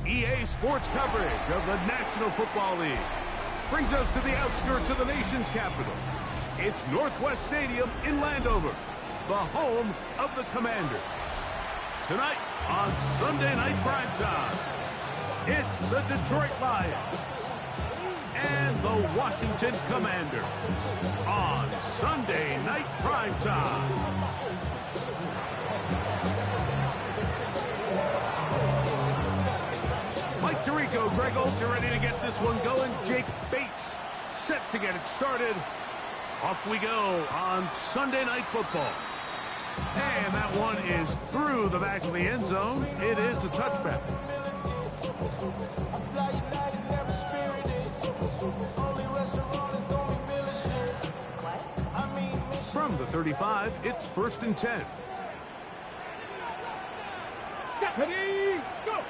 EA Sports coverage of the National Football League brings us to the outskirts of the nation's capital. It's Northwest Stadium in Landover, the home of the Commanders. Tonight on Sunday Night Primetime, it's the Detroit Lions and the Washington Commanders on Sunday Night Primetime. Mike Tirico, Greg Olsen ready to get this one going. Jake Bates set to get it started. Off we go on Sunday Night Football. And that one is through the back of the end zone. It is a touchback. From the 35, it's 1st and 10. Deputies, go!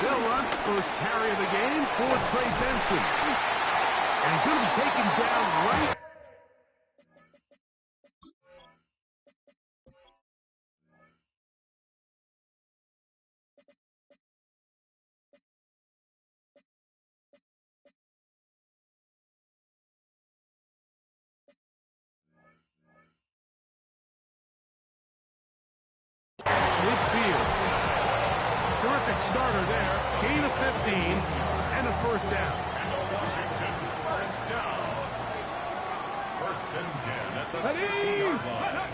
They'll run first carry of the game for Trey Benson. And he's going to be taken down right. Midfield. Terrific starter there. Gain of 15 and a first down. Washington first down. 1st and 10 at the 50-yard line.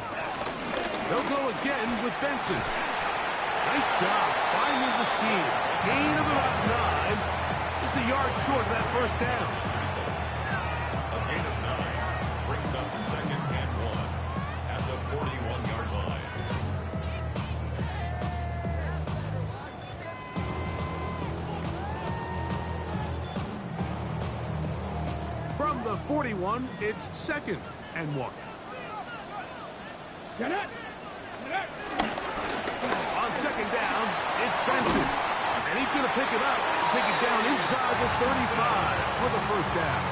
They'll go again with Benson. Nice job finding the seam. Gain of about 9. Just a yard short of that first down. A gain of 9 brings up 2nd and 1 at the 41-yard line. From the 41, it's 2nd and 1. Get it! On 2nd down, it's Benson. And he's going to pick it up and take it down inside the 35 for the first down.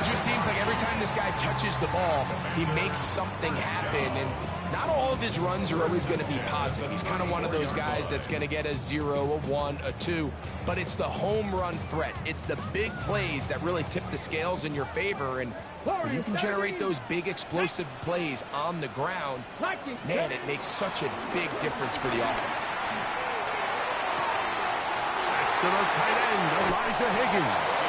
It just seems like every time this guy touches the ball, he makes something happen. And not all of his runs are always going to be positive. He's kind of one of those guys that's going to get a 0, a 1, a 2. But it's the home run threat. It's the big plays that really tip the scales in your favor. And when you can generate those big explosive plays on the ground, man, it makes such a big difference for the offense. That's to the tight end, Elijah Higgins.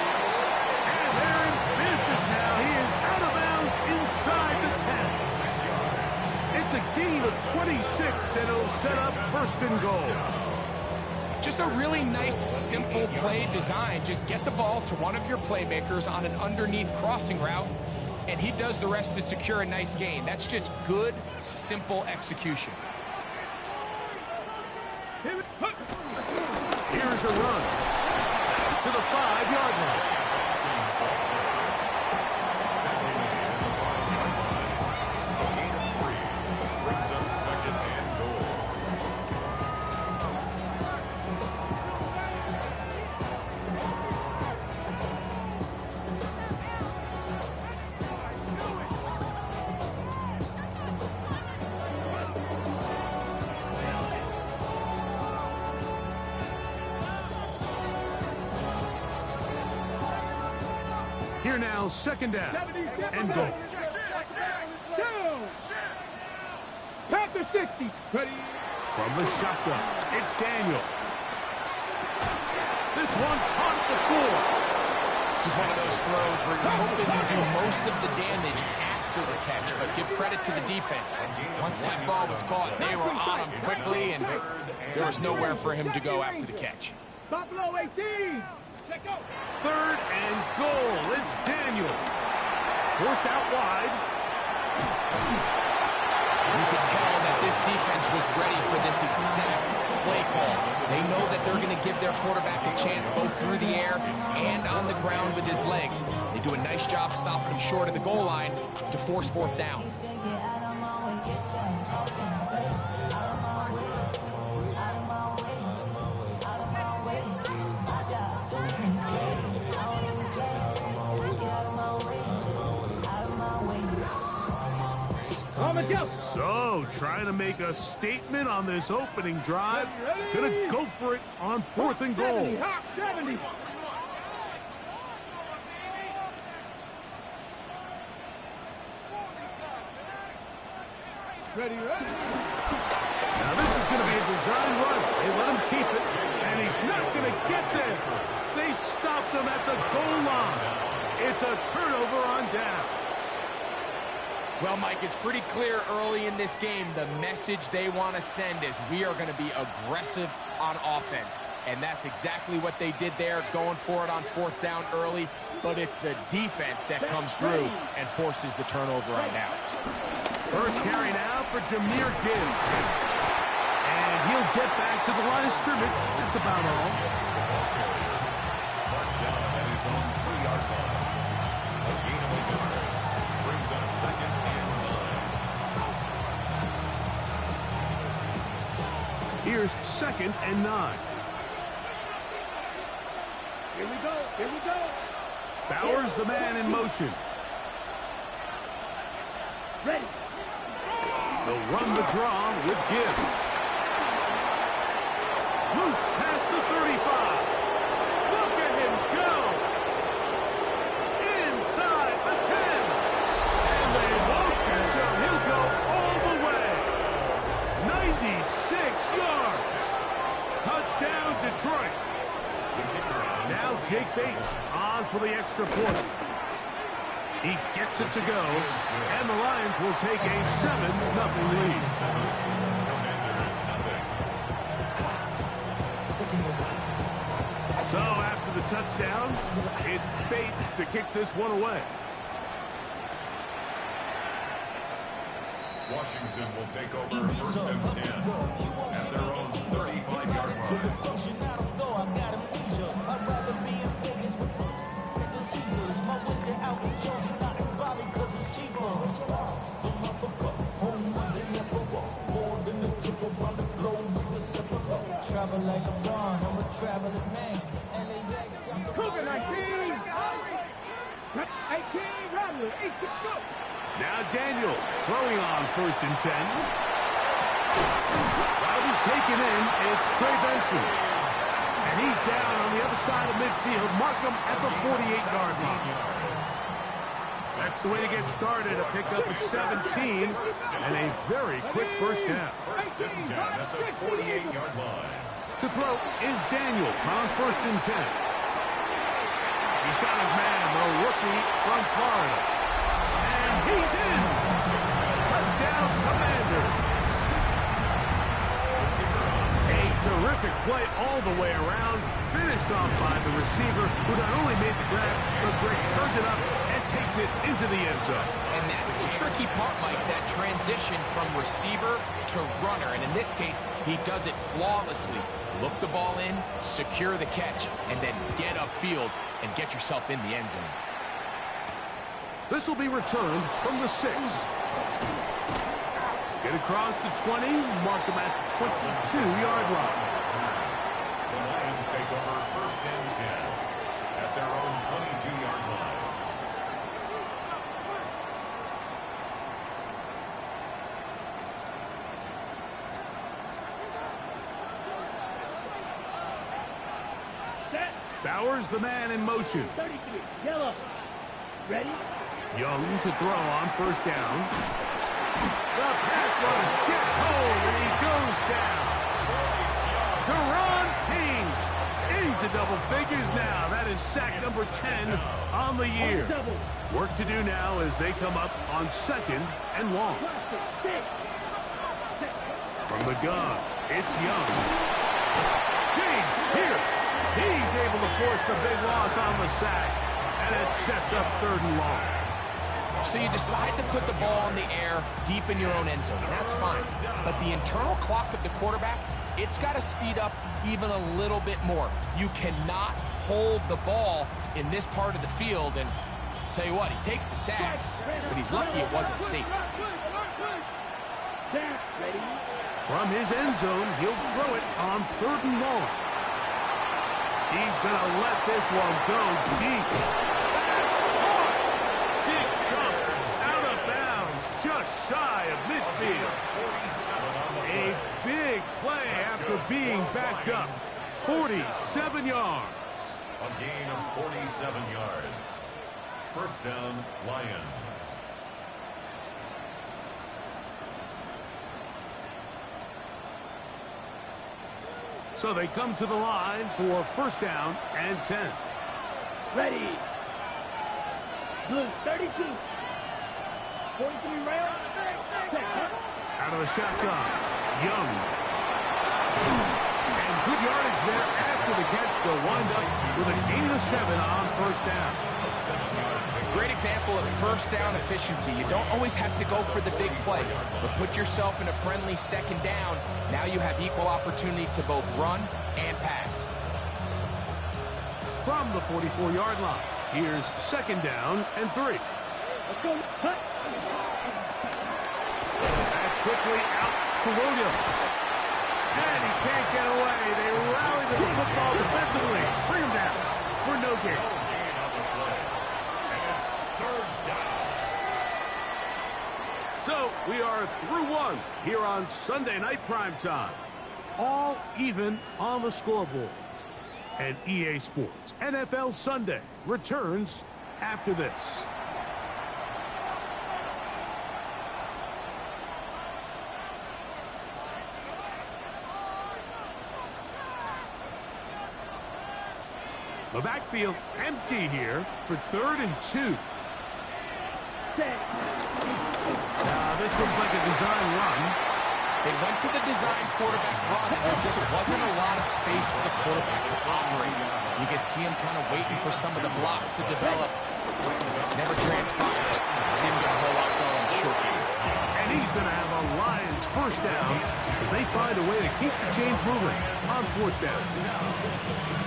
And They're in business now. He is out of bounds inside the 10. It's a gain of 26, and it'll set up first and goal. Just a really nice, simple play design. Just get the ball to one of your playmakers on an underneath crossing route, and he does the rest to secure a nice gain. That's just good, simple execution. Here's a run to the 5-yard line. Brings up second and goal. Here now, second down and goal. Panther 60. Ready. From the shotgun, it's Daniel. This one caught the floor. This is one of those throws where you're hoping you do most of the damage after the catch, but give credit to the defense. Once that ball was caught, they were on him quickly, and there was nowhere for him to go after the catch. Buffalo 18. Check out. Third and goal. It's Daniel. Forced out wide. You could tell that this defense was ready for this exact play call. They know that they're going to give their quarterback a chance both through the air and on the ground with his legs. They do a nice job stopping him short of the goal line to force fourth down. So, trying to make a statement on this opening drive. Gonna go for it on fourth and goal. Hot 70. Ready. Now this is going to be a design run. They let him keep it, and he's not going to get there. They stopped him at the goal line. It's a turnover on downs. Well, Mike, it's pretty clear early in this game the message they want to send is we are going to be aggressive on offense. And that's exactly what they did there, going for it on fourth down early. But it's the defense that comes through and forces the turnover on downs. First carry now for Jameer Gibbs. And he'll get back to the line of scrimmage. That's about all. Down at his own 3-yard line. A gain of 1 yard. Brings up second and 9. Here's second and 9. Here we go. Here we go. Bowers the man in motion. Ready. They'll run the draw with Gibbs. Loose past the 35. Look at him go. Inside the 10. And they won't catch him. He'll go all the way. 96 yards. Touchdown, Detroit. Now Jake Bates on for the extra point. He gets it to go, and the Lions will take a 7-0 lead. So after the touchdown, it's Bates to kick this one away. Washington will take over first and 10 at their own 35-yard line. Cougar 19. 18. Rattler. 18. Go. Now Daniels throwing on first and 10. That'll be taken in. It's Trey Benson. And he's down on the other side of midfield. Mark him at the 48-yard line. That's the way to get started. A pickup of 17 and a very quick first down. First and 10 at the 48-yard line. To throw is Daniels on first and 10. He's got his man, though, rookie from Florida. And he's in. Touchdown, Commanders. A terrific play all the way around. Finished off by the receiver, who not only made the grab, but Greg turned it up and takes it into the end zone. And that's the tricky part, Mike, that transition from receiver to runner. And in this case, he does it flawlessly. Look the ball in, secure the catch, and then get upfield and get yourself in the end zone. This will be returned from the 6. Get across the 20, mark them at the 22-yard line. The Lions take over 1st and 10 at their own 22-yard line. Set. Bowers, the man in motion. 33. Yellow. Ready? Young to throw on 1st down. The pass rush gets home, and he goes down. Deron King into double figures now. That is sack number 10 on the year. Work to do now as they come up on 2nd and long. From the gun, it's Young. James Pierce. He's able to force the big loss on the sack, and it sets up 3rd and long. So you decide to put the ball in the air deep in your own end zone. That's fine. But the internal clock of the quarterback, it's got to speed up even a little bit more. You cannot hold the ball in this part of the field. And tell you what, he takes the sack, but he's lucky it wasn't safe. From his end zone, he'll throw it on 3rd and long. He's going to let this one go deep. That's hard. Big jump out of bounds, just shy of midfield. A big play after being backed up. 47 yards. A gain of 47 yards. 1st down, Lions. So they come to the line for 1st down and 10. Ready. Blue 32. 43 rail. Out of the shotgun, Young. And good yardage there after the catch. They'll wind up with a gain of 7 on 1st down. Great example of 1st down efficiency. You don't always have to go for the big play, but put yourself in a friendly 2nd down. Now you have equal opportunity to both run and pass. From the 44-yard line, here's 2nd down and 3. Let's go. Cut. That's quickly out to Williams. And he can't get away. They rally to the football defensively. Bring him down for no gain. So we are through 1 here on Sunday Night Primetime. All even on the scoreboard. And EA Sports NFL Sunday returns after this. The backfield empty here for 3rd and 2. This looks like a design run. They went to the design quarterback run, and there just wasn't a lot of space for the quarterback to operate. You could see him kind of waiting for some of the blocks to develop. Never transpired. Didn't get a whole lot going short game. And he's going to have a Lions 1st down as they find a way to keep the chains moving on 4th down.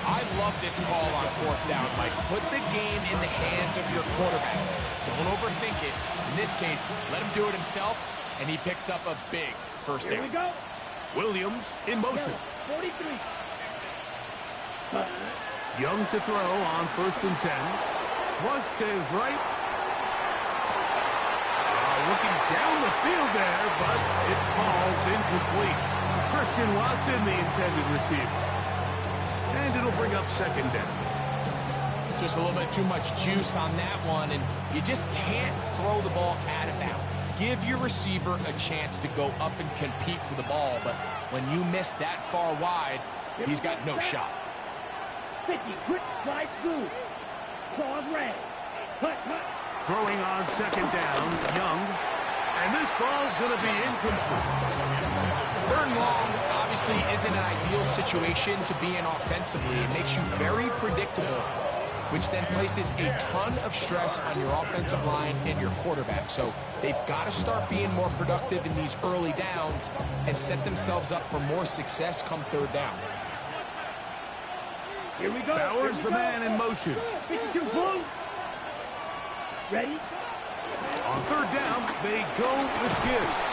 I love this call on 4th down, Mike. Put the game in the hands of your quarterback. Don't overthink it. In this case, let him do it himself, and he picks up a big 1st down. Here we go. Williams in motion. 43. Young to throw on 1st and 10. Flush to his right. Looking down the field there, but it falls incomplete. Christian Watson, the intended receiver. And it'll bring up 2nd down. Just a little bit too much juice on that one, and you just can't throw the ball out of bounds. Give your receiver a chance to go up and compete for the ball, but when you miss that far wide, he's got no shot. 50, quick slide through. Pause red. Throwing on second down, Young. And this ball's going to be incomplete. Third and long obviously isn't an ideal situation to be in offensively. It makes you very predictable, which then places a ton of stress on your offensive line and your quarterback. So they've got to start being more productive in these early downs and set themselves up for more success come third down. Here we go. Bowers the man in motion. 52 Blue. Ready? On third down, they go with Gibbs.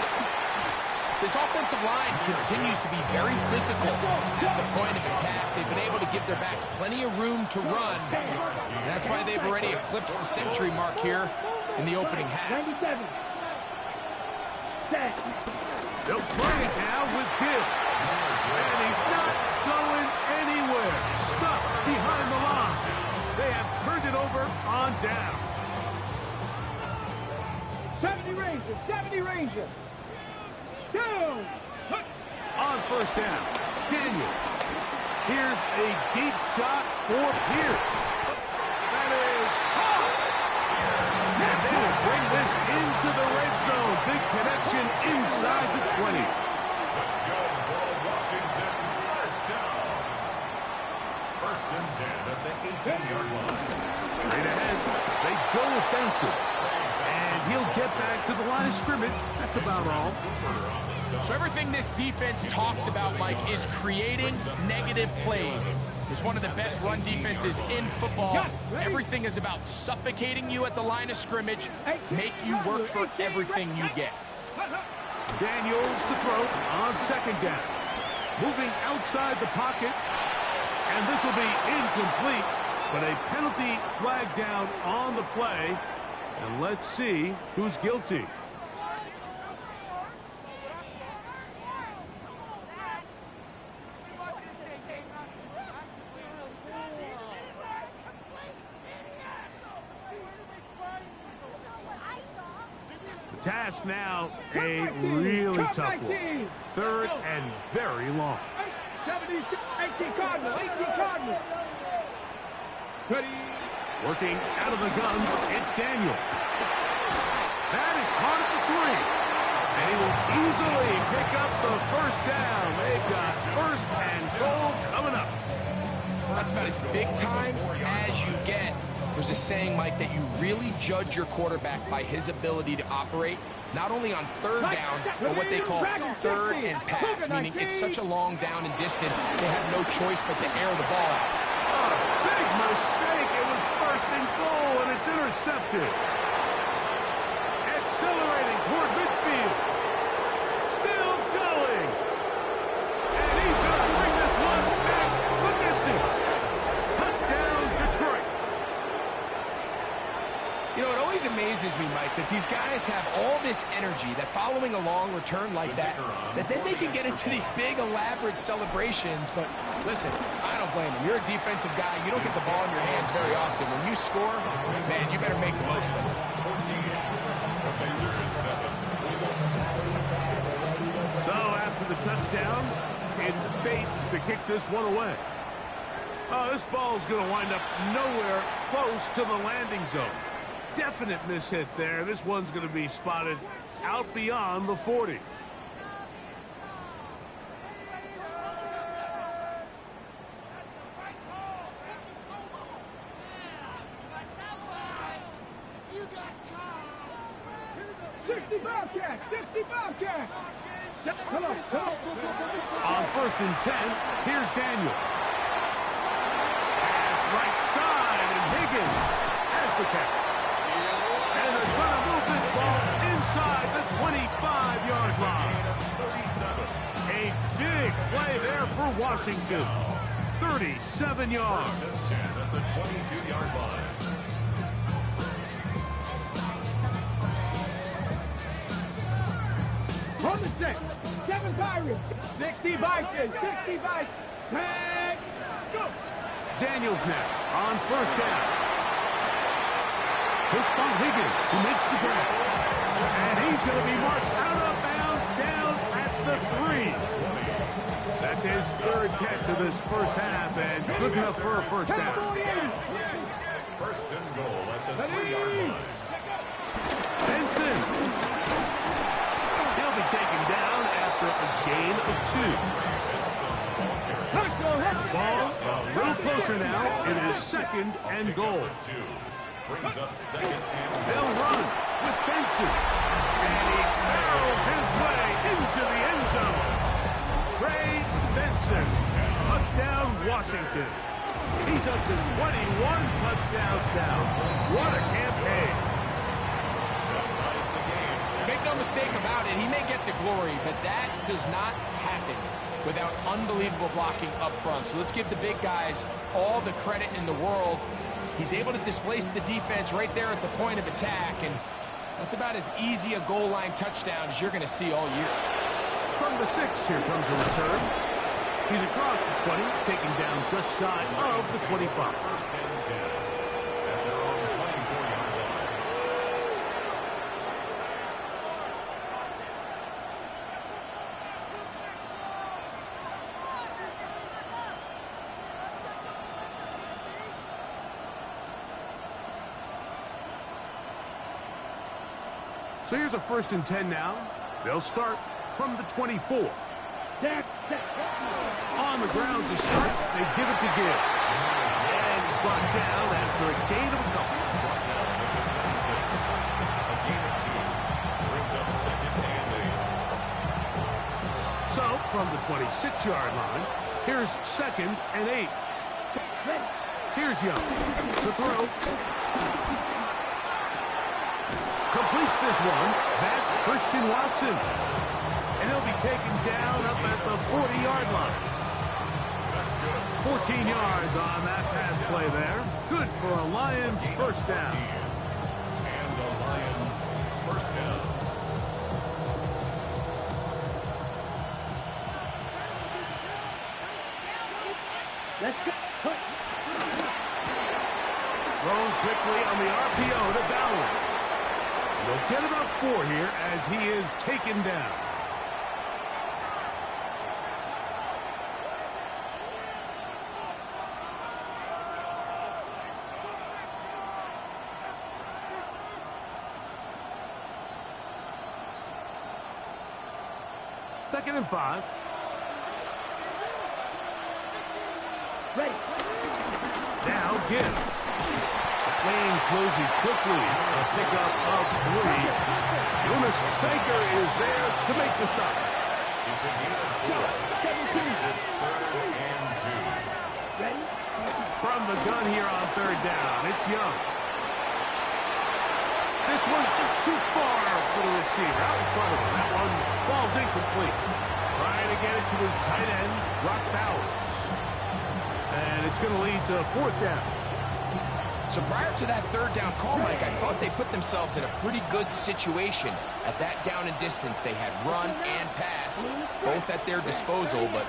This offensive line continues to be very physical at the point of attack. They've been able to give their backs plenty of room to run. And that's why they've already eclipsed the century mark here in the opening half. 97. Set. They'll play it now with Gibbs. And he's not going anywhere. Stuck behind the line. They have turned it over on down. 70 Rangers. 70 Rangers. Down. On first down, Daniel. Here's a deep shot for Pierce. That is hot. And they will bring this into the red zone. Big connection inside the 20. Let's go for a Washington first down. First and 10 at the 18-yard line. Straight ahead, they go with Benson. And he'll get back to the line of scrimmage. That's about all. So everything this defense talks about, Mike, is creating negative plays. It's one of the best run defenses in football. Everything is about suffocating you at the line of scrimmage, make you work for everything you get. Daniels to throw on second down. Moving outside the pocket. And this will be incomplete. But a penalty flag down on the play. And let's see who's guilty. The task now, a really tough one. Third and very long. 18 Cardinal. 18 Cardinal. Ready. Working out of the gun, it's Daniel. That is caught at the 3. And he will easily pick up the first down. They've got first and goal coming up. That's about as big time as you get. There's a saying, Mike, that you really judge your quarterback by his ability to operate, not only on third down, but what they call third and pass, meaning it's such a long down and distance, they have no choice but to air the ball out. Big mistake. It was first and goal, and it's intercepted. Accelerating toward midfield. Still going. And he's going to bring this one back the distance. Touchdown, Detroit. You know, it always amazes me, Mike, that these guys have all this energy, that following a long return like that then they can get into these big, elaborate celebrations. But listen, I don't blame them. You're a defensive guy. You don't get the ball in your hands very often. When you score, man, you better make the most of it. So after the touchdown, it's Bates to kick this one away. Oh, this ball's going to wind up nowhere close to the landing zone. Definite mishit there. This one's going to be spotted out beyond the 40. Come on, come on. On first and 10, here's Daniel. Pass right side, and Higgins has the catch. And they're going to move this ball inside the 25-yard line. A big play there for Washington. 37 yards. At the 22-yard line. On the 6. 7 Pirates. 60 Vikings. 60 Vikings. Tag. Go. Daniels now on first down. Push by Higgins, who makes the grab. And he's going to be marked out of bounds down at the 3. That's his third catch of this first half, and good enough for a first down. First and goal at the 3-yard line. Benson. He'll be taken down after a gain of 2. Ball a little closer now. It is second and goal. Brings up second and They'll run with Benson. And he barrels his way into the end zone. Trey Benson. Touchdown, Washington. He's up to 21 touchdowns now. What a campaign. Make no mistake about it, he may get the glory, but that does not happen without unbelievable blocking up front. So let's give the big guys all the credit in the world. He's able to displace the defense right there at the point of attack, and that's about as easy a goal line touchdown as you're going to see all year. From the 6, here comes a return. He's across the 20, taken down just shy of the 25. First and 10 at their own 24-yard line. So here's a first and 10 now. They'll start from the 24. On the ground to start, they give it to Gibbs. And he's brought down after a gain of a couple. A gain of 2. Brings up second and 8. So, from the 26-yard line, here's second and 8. Here's Young to throw. Completes this one. That's Christian Watson. And he'll be taken down up at the 40-yard line. 14 yards on that pass play there. Good for a Lions first down. And the Lions first down. Thrown quickly on the RPO to Bowers. They'll get about 4 here as he is taken down. Second and 5. Ready. Now Gibbs. That lane closes quickly. A pickup of 3. Jonas Sanker is there to make the stop. He's a gain of 4. Makes it third and 2. Ready? From the gun here on third down, it's Young. This one just too far for the receiver. Out in front of him. That one falls incomplete. Trying to get it to his tight end, Brock Bowers. And it's going to lead to 4th down. So prior to that third down call, Mike, I thought they put themselves in a pretty good situation. At that down and distance, they had run and pass, both at their disposal, but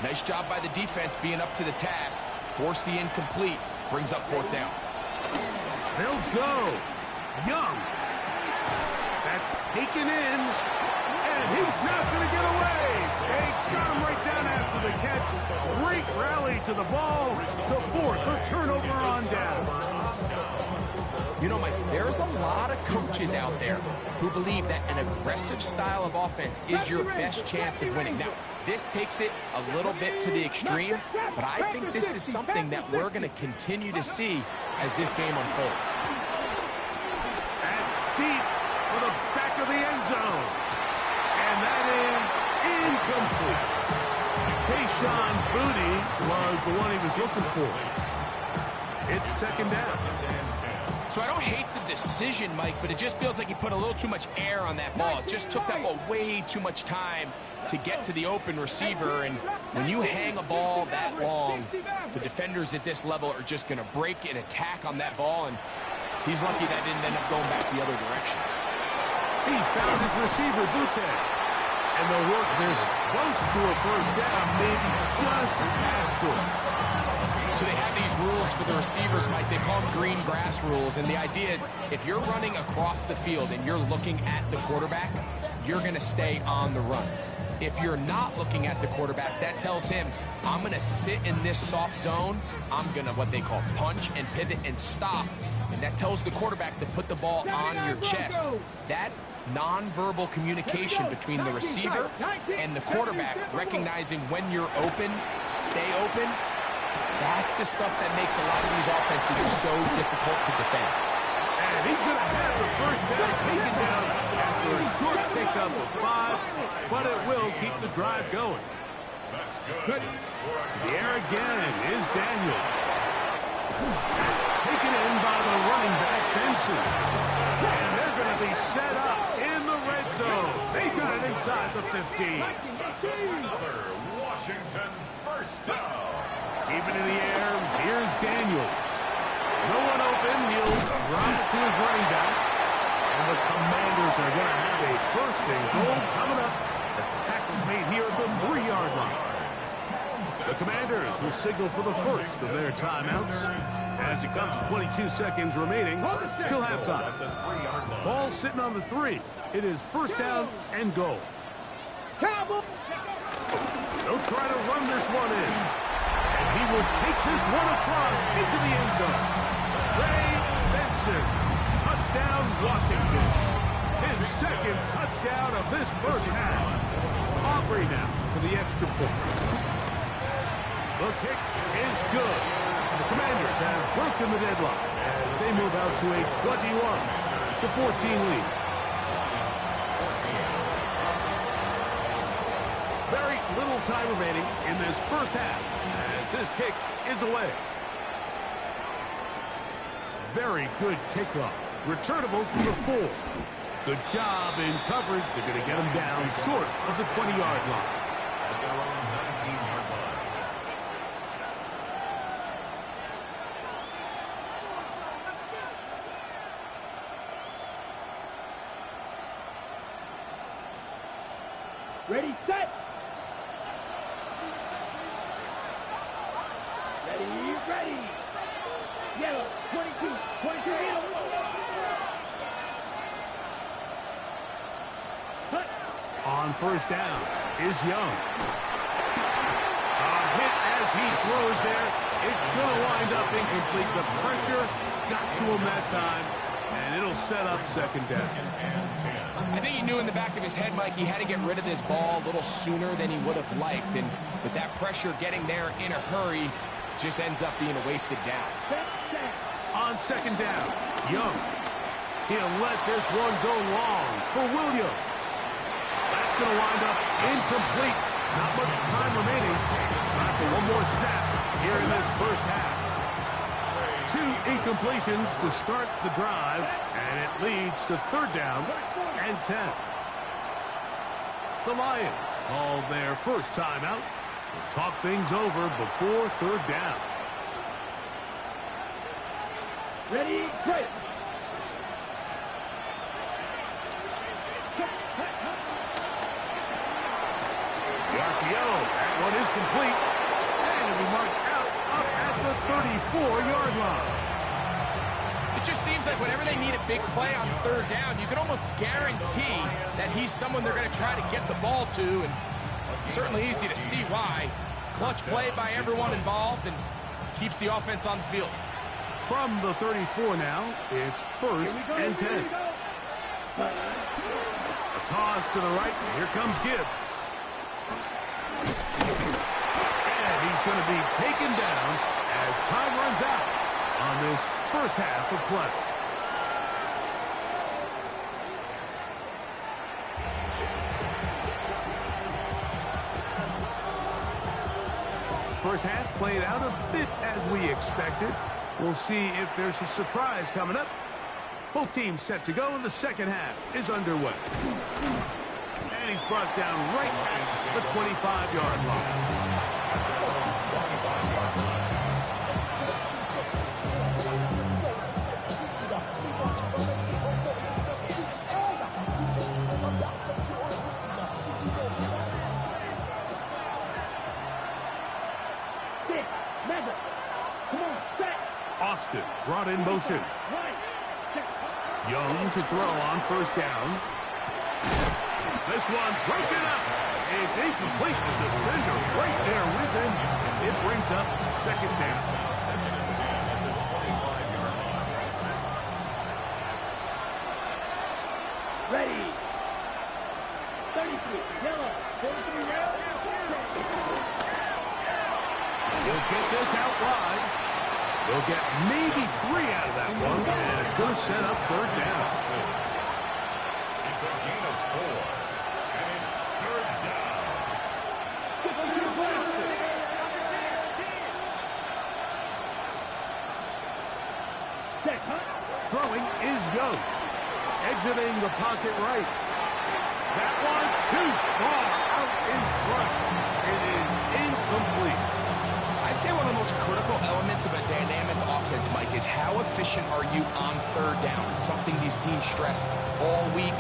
nice job by the defense being up to the task. Force the incomplete, brings up 4th down. They'll go. Young. That's taken in, and he's not going to get away. They got him right down after the catch. Great rally to the ball to force a turnover on down. You know, Mike, there's a lot of coaches out there who believe that an aggressive style of offense is your best chance of winning. Now, this takes it a little bit to the extreme, but I think this is something that we're going to continue to see as this game unfolds. Deep for the back of the end zone. And that is incomplete. Tayshaun Boutte was the one he was looking for. It's second down. So I don't hate the decision, Mike, but it just feels like he put a little too much air on that ball. It just took that ball way too much time to get to the open receiver. And when you hang a ball that long, the defenders at this level are just going to break and attack on that ball. And he's lucky that didn't end up going back the other direction. He's found his receiver, Boutte. And they'll work this close to a first down, maybe just a tad short. So they have these rules for the receivers, Mike. They call them green grass rules. And the idea is if you're running across the field and you're looking at the quarterback, you're going to stay on the run. If you're not looking at the quarterback, that tells him, I'm going to sit in this soft zone. I'm going to what they call punch and pivot and stop. And that tells the quarterback to put the ball on your chest. That nonverbal communication between the receiver and the quarterback, recognizing when you're open, stay open, that's the stuff that makes a lot of these offenses so difficult to defend. And he's going to have the first down taken down after a short pickup of 5, but it will keep the drive going. That's good. To the air again is Daniel. Taken in by the running back, Benson. And they're going to be set up in the red zone. They got it inside the 15. Another Washington first down. Even in the air, here's Daniels. No one open, he'll drop it to his running back. And the Commanders are going to have a first and goal coming up as the tackle's made here at the 3-yard line. The Commanders will signal for the first of their timeouts as it comes to 22 seconds remaining till halftime. Ball sitting on the 3. It is first down and goal. They'll try to run this one in. And he will take this one across into the end zone. Ray Benson. Touchdown, Washington. His second touchdown of this first half. Aubrey now for the extra point. The kick is good. The Commanders have broken the deadlock as they move out to a 21-14 lead. Very little time remaining in this first half as this kick is away. Very good kickoff. Returnable from the 4. Good job in coverage. They're going to get him down short of the 20-yard line. At their own 19-yard line. Ready, set. Ready. Yellow, 22 yellow. Cut. On first down is Young. A hit as he throws there. It's going to wind up incomplete. The pressure got to him that time, and it'll set up second down. I think he knew in the back of his head, Mike, he had to get rid of this ball a little sooner than he would have liked. And with that pressure getting there in a hurry, just ends up being a wasted down. On second down, Young. He'll let this one go long for Williams. That's going to wind up incomplete. Not much time remaining. Time for one more snap here in this first half. 2 incompletions to start the drive, and it leads to third down and 10. The Lions call their first timeout. We'll talk things over before third down. Ready, break. The RPO, that one is complete. And it'll be marked out up at the 34-yard line. It just seems like whenever they need a big play on third down, you can almost guarantee that he's someone they're going to try to get the ball to, and certainly easy to see why. Clutch play by everyone involved and keeps the offense on the field. From the 34 now, it's first and 10. A toss to the right, and here comes Gibbs. And he's going to be taken down as time runs out on this first half of play. First half played out a bit as we expected. We'll see if there's a surprise coming up. Both teams set to go, and the second half is underway. And he's brought down right at the 25-yard line. Austin brought in motion. Young to throw on first down. This one broken up. It's incomplete. The defender right there with him. It brings up second down. Ready. 33, yellow, 43 red. He'll get this out wide. They'll get maybe 3 out of that one, and it's going to set up third down. It's a gain of 4, and it's third down. Throwing is Young. Exiting the pocket right. That one too far out in front. It is incomplete. I'd say one of the most critical elements of a dynamic offense, Mike, is how efficient are you on third down? It's something these teams stress all week.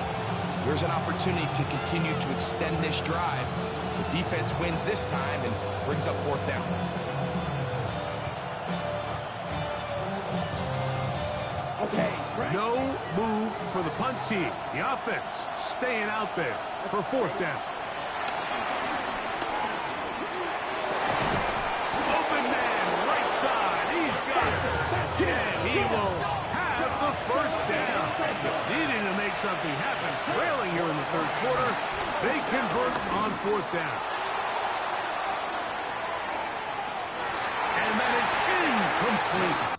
Here's an opportunity to continue to extend this drive. The defense wins this time and brings up fourth down. Okay, No move for the punt team. The offense staying out there for fourth down. Open man, right side. He's got it. And he will have the first down. Needing to make something happen. Trailing here in the third quarter. They convert on fourth down. And that is incomplete.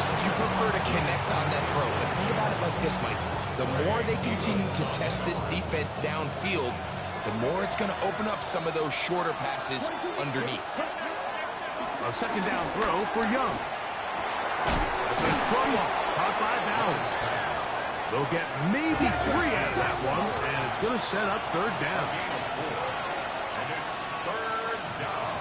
You prefer to connect on that throw, but think about it like this, Mike. The more they continue to test this defense downfield, the more it's going to open up some of those shorter passes underneath. A second down throw for Young. It's a trouble. Caught by Bowers. They'll get maybe 3 out of that one, and it's going to set up third down. And it's third down.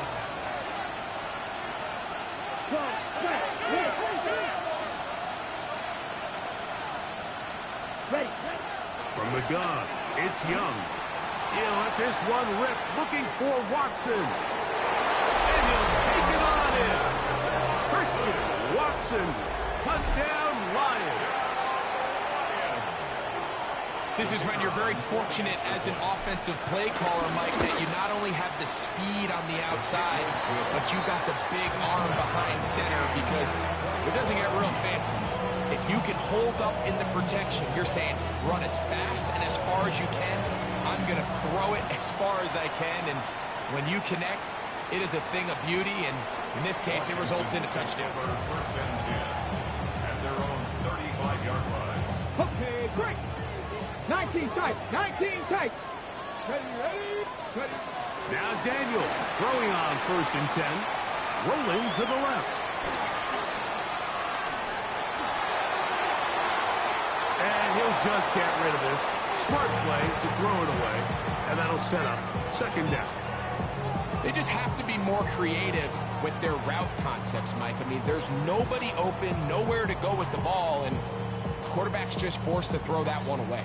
Ready. From the gun, it's Young. He'll let this one rip, looking for Watson. And he'll take it on in. Christian Watson, touchdown Lions. This is when you're very fortunate as an offensive play caller, Mike, that you not only have the speed on the outside, but you got the big arm behind center, because it doesn't get real fancy. If you can hold up in the protection, you're saying run as fast and as far as you can. I'm going to throw it as far as I can, and when you connect, it is a thing of beauty, and in this case, it results in a touchdown. First and 10 at their own 35-yard line. Okay, great. 19 tight, 19 tight. Ready. Now Daniels throwing on first and 10. Rolling to the left. And he'll just get rid of this. Smart play to throw it away. And that'll set up second down. They just have to be more creative with their route concepts, Mike. I mean, there's nobody open, nowhere to go with the ball, and quarterback's just forced to throw that one away.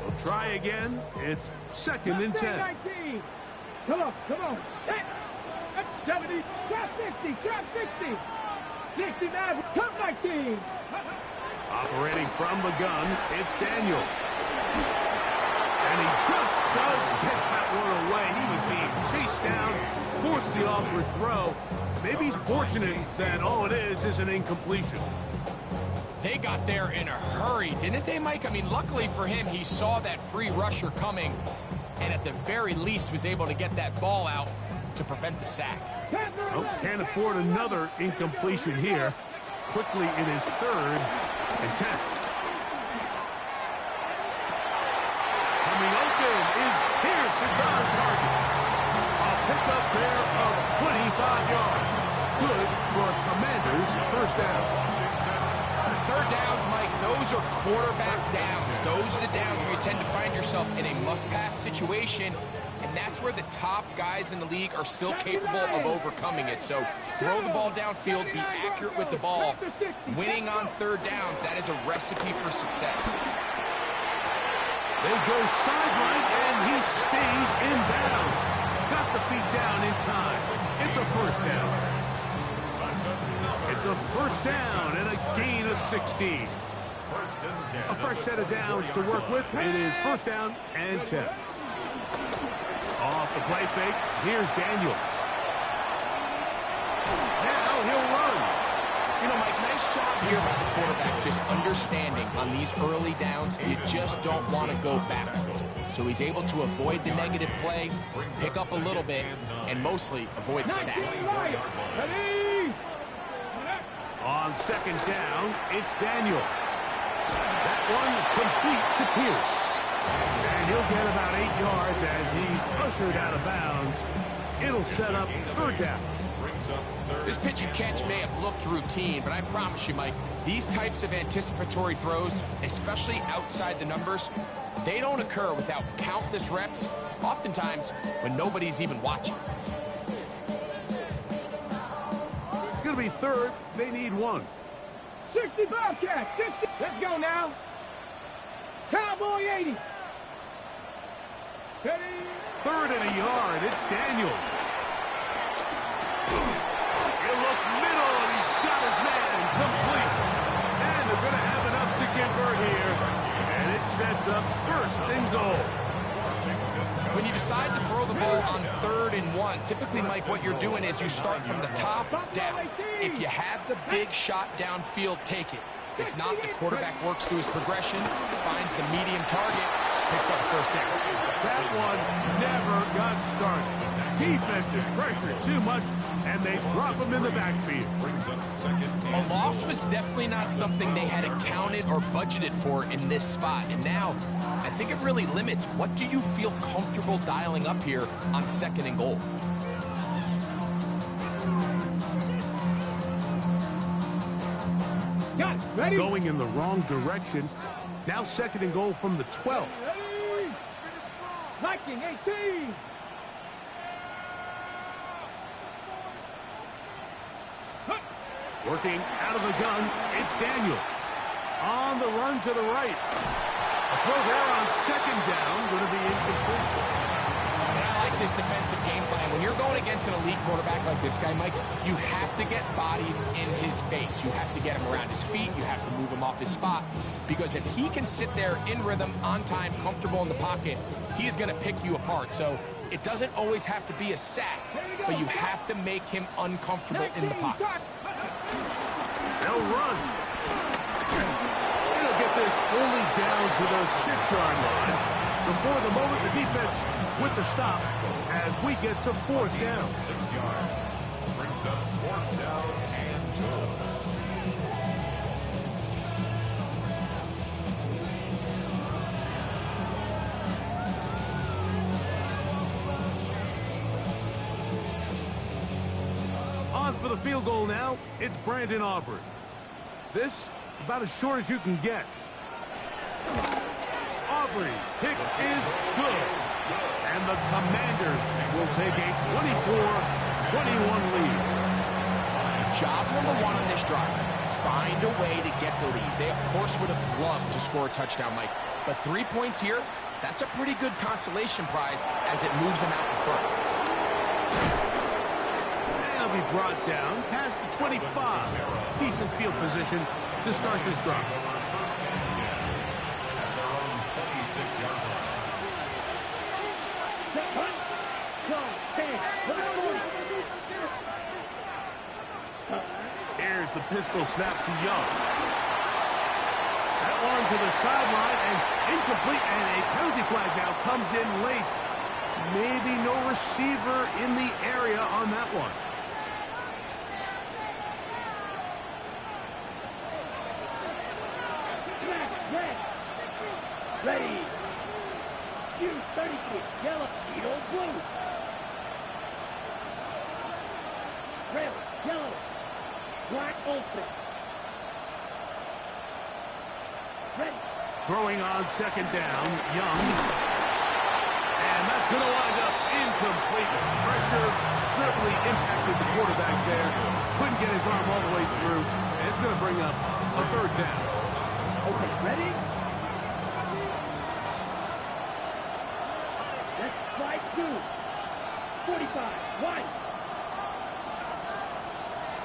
We'll try again. It's second and 10. 19. Come on. 70, trap 60, trap 60. 60 Madden, come 19. Operating from the gun, it's Daniels. And he just does get that one away. He was being chased down, forced the awkward throw. Maybe he's fortunate that all it is an incompletion. They got there in a hurry, didn't they, Mike? I mean, luckily for him, he saw that free rusher coming, and at the very least was able to get that ball out to prevent the sack. Oh, can't afford another incompletion here. Quickly, it is third and 10. Coming open is Pierce. It's on target. A pickup there of 25 yards. Good for a Commander's first down. Third downs, Mike, those are quarterback downs. Those are the downs where you tend to find yourself in a must-pass situation, and that's where the top guys in the league are still capable of overcoming it. So throw the ball downfield, be accurate with the ball. Winning on third downs, that is a recipe for success. They go sideline, and he stays in bounds. Got the feet down in time. It's a first down. It's a first down and a gain of 16. A fresh set of downs to work with. It is first down and 10. Off the play fake, here's Daniels. Now he'll run. You know, Mike, nice job here by the quarterback just understanding on these early downs, you just don't want to go backwards. So he's able to avoid the negative play, pick up a little bit, and mostly avoid the sack. On second down, it's Daniels. That one complete to Pierce. And he'll get about 8 yards as he's ushered out of bounds. It'll set up third down. This pitch and catch may have looked routine, but I promise you, Mike, these types of anticipatory throws, especially outside the numbers, they don't occur without countless reps, oftentimes when nobody's even watching. It's going to be third. They need one. 60 Bobcat, 60. Let's go now. Cowboy 80. Steady. Third and a yard. It's Daniels. He'll look middle, and he's got his man complete. And they're going to have enough to convert here. And it sets up first and goal. When you decide to throw the ball on 3rd and 1, typically, Mike, what you're doing is you start from the top down. If you have the big shot downfield, take it. If not, the quarterback works through his progression, finds the medium target, picks up first down. That one never got started. Defensive pressure too much, and they drop him in the backfield. A loss was definitely not something they had accounted or budgeted for in this spot. And now, I think it really limits what do you feel comfortable dialing up here on 2nd and goal. Got it. Ready? Going in the wrong direction. Now 2nd and goal from the 12. Ready. Viking 18. Working out of the gun, it's Daniels. On the run to the right. A throw there on 2nd down, going to be incomplete. And I like this defensive game plan. When you're going against an elite quarterback like this guy, Mike, you have to get bodies in his face. You have to get him around his feet. You have to move him off his spot. Because if he can sit there in rhythm, on time, comfortable in the pocket, he's going to pick you apart. So it doesn't always have to be a sack, but you have to make him uncomfortable in the pocket. They'll run. They'll get this only down to the 6-yard line. So for the moment, the defense with the stop as we get to 4th down. 6 yards. Brings up 4th down and goal. On for the field goal now, it's Brandon Aubrey. This, about as short as you can get. Aubrey's kick is good. And the Commanders will take a 24-21 lead. Job number 1 on this drive, find a way to get the lead. They, of course, would have loved to score a touchdown, Mike. But 3 points here, that's a pretty good consolation prize as it moves them out in front. Be brought down past the 25. Decent field position to start this drive. First and 10 at their own 26-yard line. Here's the pistol snap to Young. That one to the sideline and incomplete, and a penalty flag now comes in late. Maybe no receiver in the area on that one. Ready. You 36, yellow, Edo, blue. Red, yellow, black, open. Ready. Throwing on 2nd down, Young. And that's going to wind up incomplete. Pressure certainly impacted the quarterback there. Couldn't get his arm all the way through. And it's going to bring up a 3rd down. Okay, ready? Fight 2. 45. 1.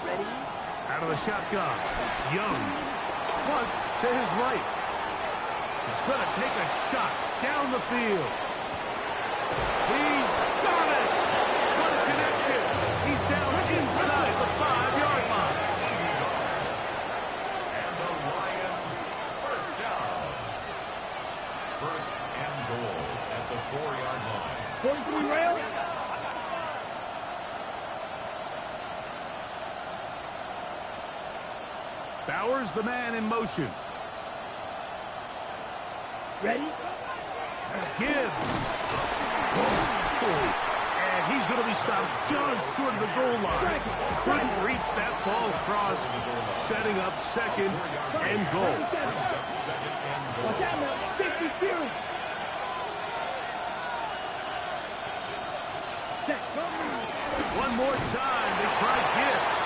Ready? Out of the shotgun. Young. Plus to his right. He's going to take a shot down the field. He's got it. What a connection. He's down inside the 5-yard line. And the Lions first down. First and goal at the 4-yard line. 43 rail. Bowers, the man in motion. Ready? Gibbs. And he's going to be stopped just short of the goal line. Couldn't reach that ball across, setting up second and goal. Watch out now. Safety Fury. One more time, they try Gibbs.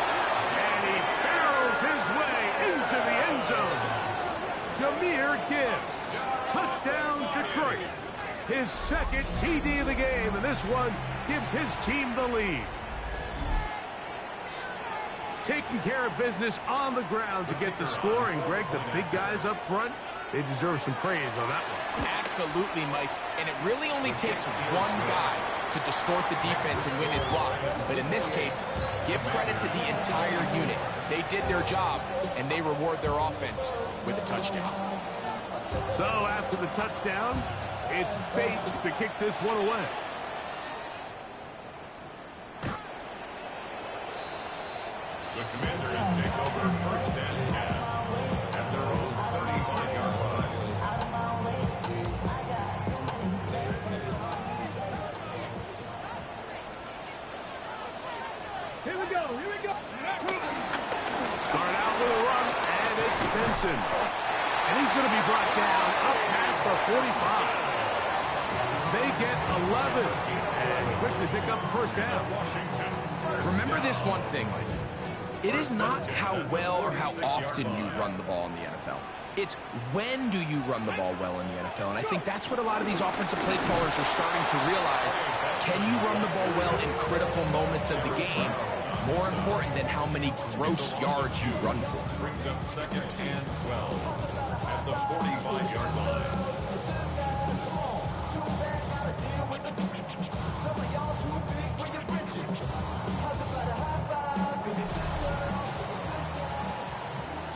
And he barrels his way into the end zone. Jahmyr Gibbs. Touchdown, Detroit. His second TD of the game, and this one gives his team the lead. Taking care of business on the ground to get the score, and Greg, the big guys up front, they deserve some praise on that one. Absolutely, Mike. And it really only takes one guy to distort the defense and win his block. But in this case, give credit to the entire unit. They did their job, and they reward their offense with a touchdown. So after the touchdown, it's Bates to kick this one away. The Commanders take over first and 10 at their own 35-yard line. Here we go. Here we go. Start out with a run, and it's Benson. And he's going to be brought down up past the 45. They get 11 and quickly pick up the first down. Remember this one thing, Mike. It is not how well or how often you run the ball in the NFL. It's when do you run the ball well in the NFL. And I think that's what a lot of these offensive play callers are starting to realize. Can you run the ball well in critical moments of the game? More important than how many gross yards you run for. Brings up second and 12 at the 45-yard line.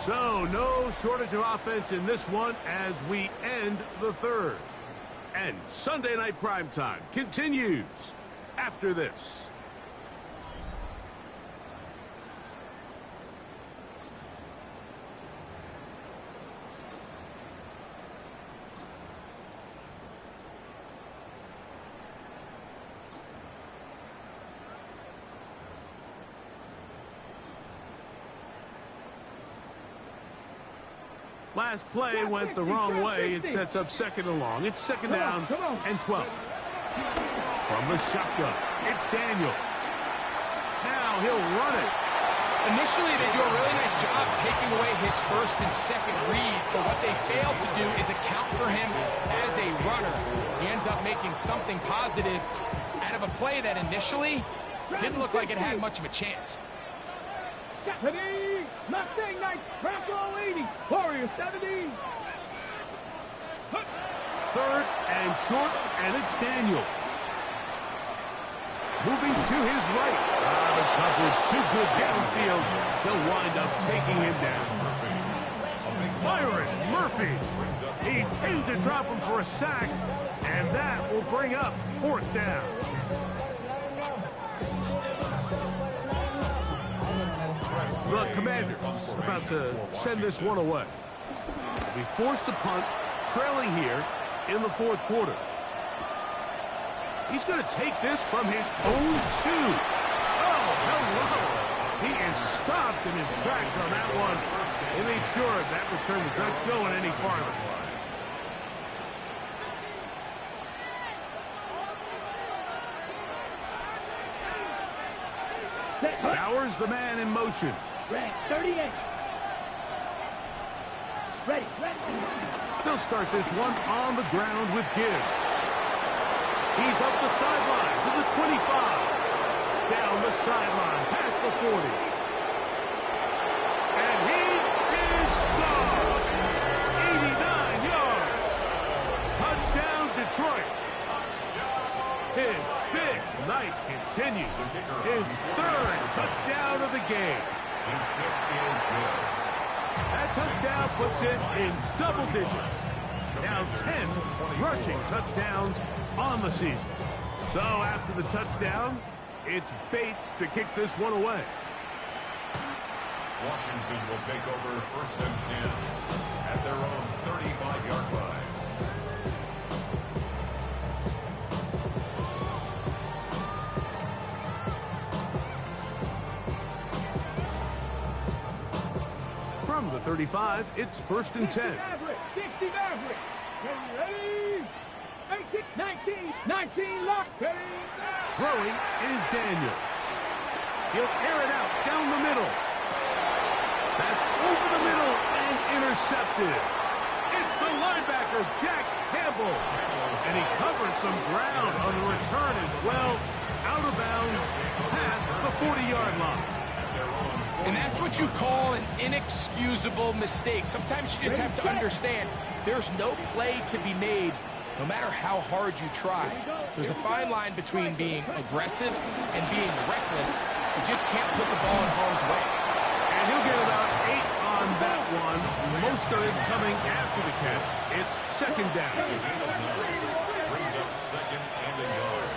So no shortage of offense in this one as we end the third. And Sunday Night Primetime continues after this. Last play went the wrong way. It sets up second and long. It's second down and 12. From the shotgun, it's Daniel. Now he'll run it. Initially, they do a really nice job taking away his first and second read, but what they fail to do is account for him as a runner. He ends up making something positive out of a play that initially didn't look like it had much of a chance. Mustang Knights, Ramco 80, Warrior 70. Third and short, and it's Daniel. Moving to his right. The coverage too good downfield. They'll wind up taking him down. Byron Murphy. He's in to drop him for a sack, and that will bring up fourth down. The Commanders about to send this one away. We forced a punt, trailing here in the fourth quarter. He's going to take this from his own 2. Oh, hello. He is stopped in his tracks on that one. They made sure that return was not going any farther. Bowers, the man in motion. Red 38. Ready. They'll start this one on the ground with Gibbs. He's up the sideline to the 25. Down the sideline, past the 40. And he is gone. 89 yards. Touchdown, Detroit. His big night continues. His third touchdown of the game. His kick is good. That touchdown puts it in double digits. Now 10 rushing touchdowns on the season. So after the touchdown, it's Bates to kick this one away. Washington will take over 1st and 10 at their own 35-yard line. From the 35, it's 1st and 10. 60 Maverick. Ready? 19, lock. Throwing is Daniel. He'll air it out down the middle. That's over the middle and intercepted. It's the linebacker, Jack Campbell. And he covers some ground on the return as well. Out of bounds past the 40-yard line. And that's what you call an inexcusable mistake. Sometimes you just have to understand there's no play to be made, no matter how hard you try. There's a fine line between being aggressive and being reckless. You just can't put the ball in harm's way. And he'll get about 8 on that one. Most of it coming after the catch. It's 2nd down. Brings up 2nd and a yard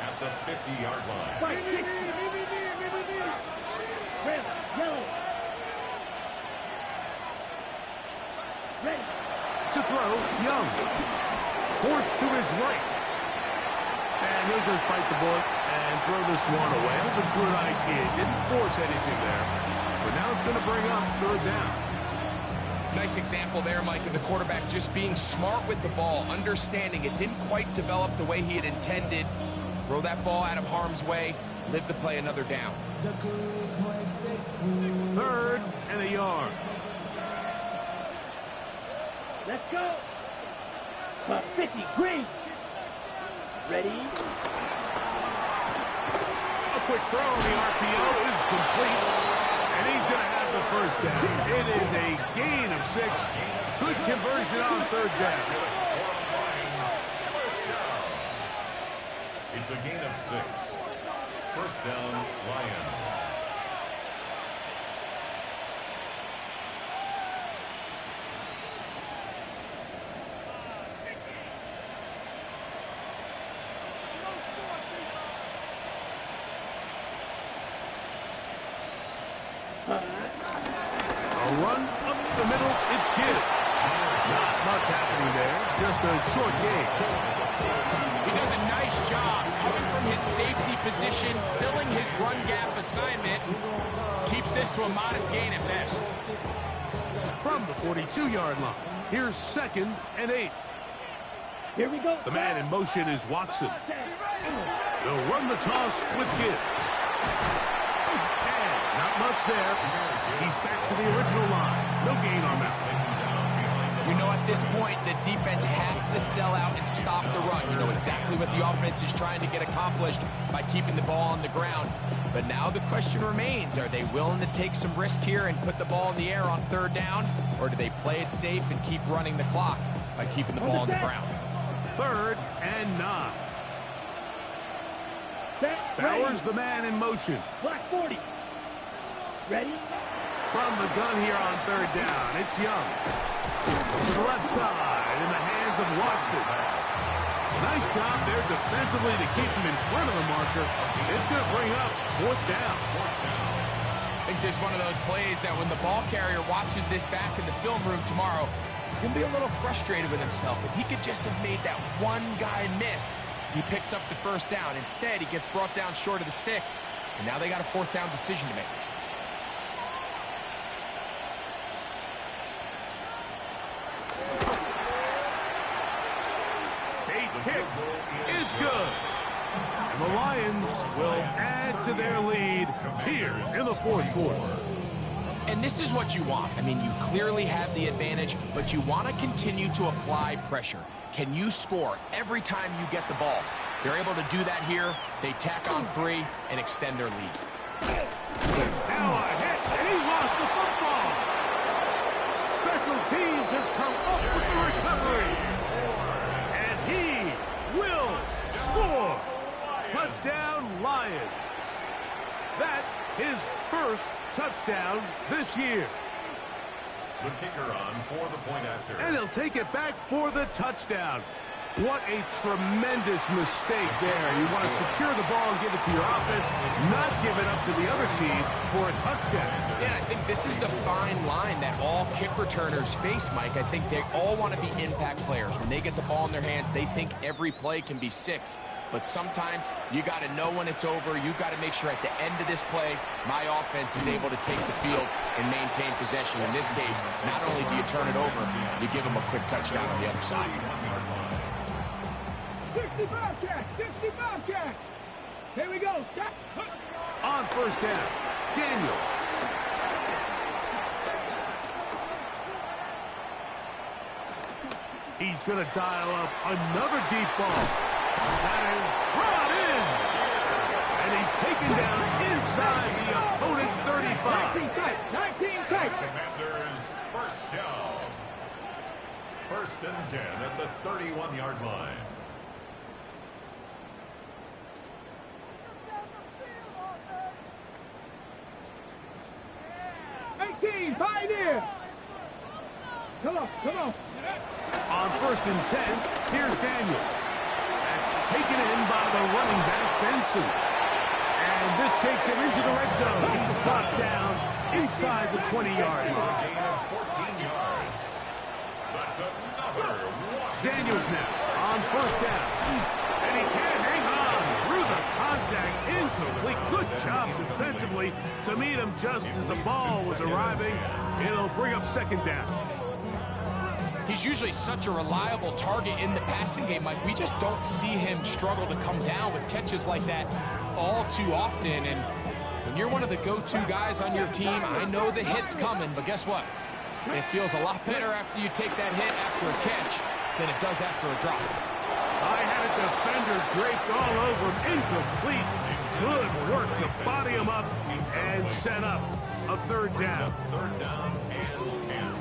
at the 50-yard line. Red, yellow. Ready. To throw, Young. Forced to his right. And he'll just bite the bullet and throw this one away. That was a good idea. Didn't force anything there. But now it's going to bring up 3rd down. Nice example there, Mike, of the quarterback just being smart with the ball, understanding it didn't quite develop the way he had intended. Throw that ball out of harm's way, live to play another down. 3rd and a yard. Let's go. 50, green. Ready. A quick throw on the RPO is complete. And he's going to have the 1st down. It is a gain of 6. Good conversion on 3rd down. It's a gain of 6. 1st down, Lions. A run up the middle, it's Gibbs. Not much happening there, just a short gain. He does a nice job coming from his safety position, filling his run gap assignment. Keeps this to a modest gain at best. From the 42-yard line, here's 2nd and 8. Here we go. The man in motion is Watson. They'll run the toss with Gibbs. And not much there. He's back to the original line. No gain on that. You know, at this point, the defense has to sell out and stop the run. You know exactly what the offense is trying to get accomplished by keeping the ball on the ground. But now the question remains, are they willing to take some risk here and put the ball in the air on 3rd down? Or do they play it safe and keep running the clock by keeping the ball on the ground? 3rd and 9. Bowers, the man in motion. Black 40. Ready? From the gun here on 3rd down, it's Young. To the left side, in the hands of Watson. Nice job there defensively to keep him in front of the marker. It's going to bring up 4th down. I think this is one of those plays that when the ball carrier watches this back in the film room tomorrow, he's going to be a little frustrated with himself. If he could just have made that one guy miss, he picks up the 1st down. Instead, he gets brought down short of the sticks, and now they got a 4th down decision to make. Kick is good. And the Lions will add to their lead here in the 4th quarter. And this is what you want. I mean, you clearly have the advantage, but you want to continue to apply pressure. Can you score every time you get the ball? They're able to do that here. They tack on 3 and extend their lead. Now a hit, and he lost the football. Special teams has come up with the recovery. And he will score. Touchdown, Lions. That his first touchdown this year. The kicker on for the point after. And he'll take it back for the touchdown. What a tremendous mistake there. You want to secure the ball and give it to your offense, not give it up to the other team for a touchdown. Yeah, I think this is the fine line that all kick returners face, Mike. I think they all want to be impact players. When they get the ball in their hands, they think every play can be 6. But sometimes you got to know when it's over. You got to make sure at the end of this play, my offense is able to take the field and maintain possession. In this case, not only do you turn it over, you give them a quick touchdown on the other side. 65 catch, 65 catch. Here we go. On first down, Daniel. He's going to dial up another deep ball. That is brought in. And he's taken down inside the opponent's 35. 19 tight, 19 tight. Commanders first down. 1st and 10 at the 31-yard line. Pioneer! Come on, come on. On 1st and 10, here's Daniel. That's taken in by the running back, Benson. And this takes him into the red zone. He's brought down inside the 20-yard line. A gain of 14 yards. That's another Washington. Daniels now on 1st down. And he can't hang on through the contact. Incomplete. Good job defensively to meet him just as the ball was arriving. It'll bring up 2nd down. He's usually such a reliable target in the passing game. Like, we just don't see him struggle to come down with catches like that all too often. And when you're one of the go-to guys on your team, I know the hit's coming, but guess what? It feels a lot better after you take that hit after a catch than it does after a drop. I had a defender draped all over him. Incomplete. Good work to body him up and set up a 3rd down. 3rd down and 10.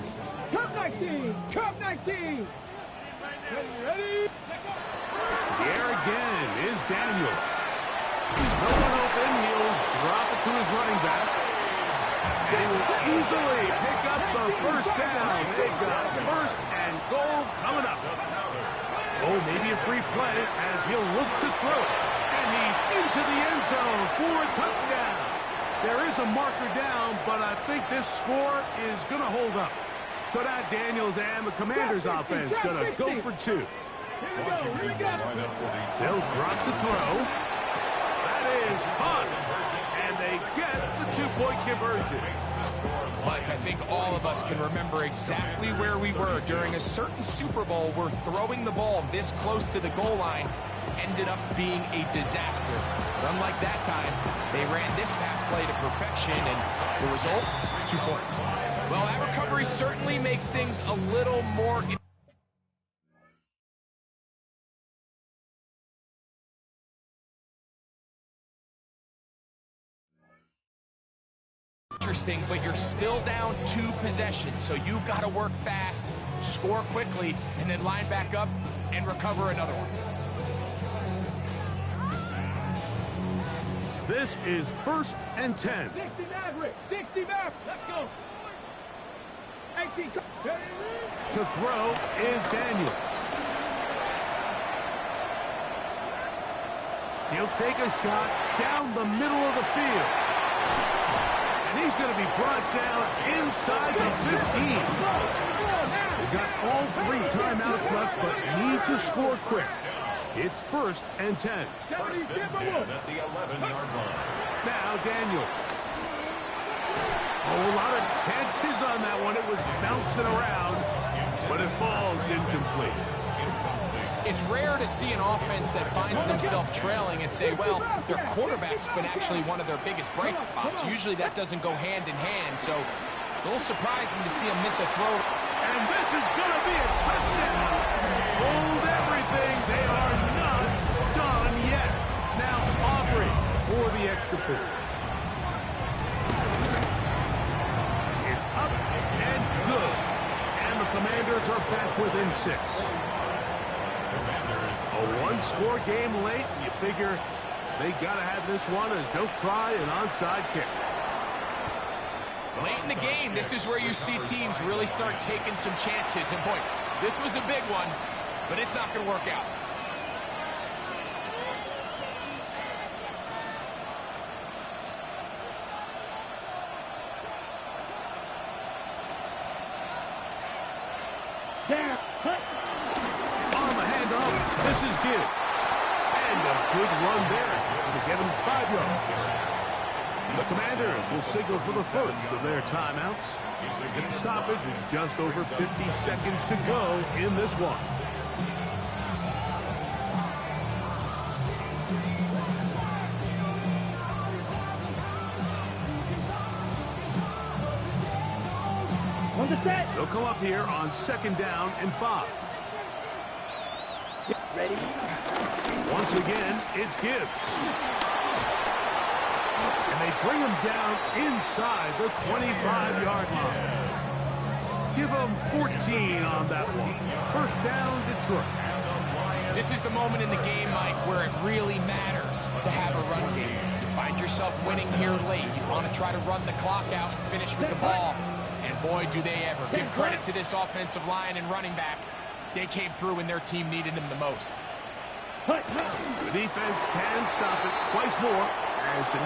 Cup 19, Cup 19. Ready? The air again is Daniel. No one open. He'll drop it to his running back. And he will easily pick up the 1st down. They've got 1st and goal coming up. Oh, maybe a free play as he'll look to throw it. And he's into the end zone for a touchdown. There is a marker down, but I think this score is going to hold up. So now Daniels and the Commanders' offense going to go for 2. Here we go. They'll drop to throw. That is caught. And they get the 2-point conversion. Mike, I think all of us can remember exactly where we were during a certain Super Bowl where throwing the ball this close to the goal line ended up being a disaster. But unlike that time, they ran this pass play to perfection, and the result, 2 points. Well, that recovery certainly makes things a little more interesting, but you're still down 2 possessions, so you've got to work fast, score quickly, and then line back up and recover another one. This is 1st and 10. 60 Maverick, 60 Maverick. Let's go. 18. To throw is Daniels. He'll take a shot down the middle of the field. And he's going to be brought down inside the 15. They've got all 3 timeouts left, but need to score quick. It's 1st and 10. 1st and 10 at the 11-yard line. Now Daniels. Oh, a lot of chances on that one. It was bouncing around, but it falls incomplete. It's rare to see an offense that finds themselves trailing and say, well, their quarterback's been actually one of their biggest bright spots. Usually that doesn't go hand in hand, so it's a little surprising to see him miss a throw. And this is going to be a touchdown. Hold everything. They are not done backfield. It's up and good. And the Commanders are back within 6. A one-score game late, and you figure they got to have this one as they'll try an onside kick. Late in the game, this is where you see teams really start taking some chances. And boy, this was a big one, but it's not going to work out. On the handoff, this is Gibbs. And a good run there to get him 5 yards. The Commanders will signal for the first of their timeouts. At the stoppage with just over 50 seconds to go in this one. On the set. They'll come up here on 2nd down and 5. Ready? Once again, it's Gibbs. And they bring him down inside the 25-yard line. Give them 14 on that one. 1st down, Detroit. This is the moment in the game, Mike, where it really matters to have a run game. You find yourself winning here late. You want to try to run the clock out and finish with the ball. And boy, do they ever. Give credit to this offensive line and running back. They came through when their team needed them the most. The defense can stop it twice more as the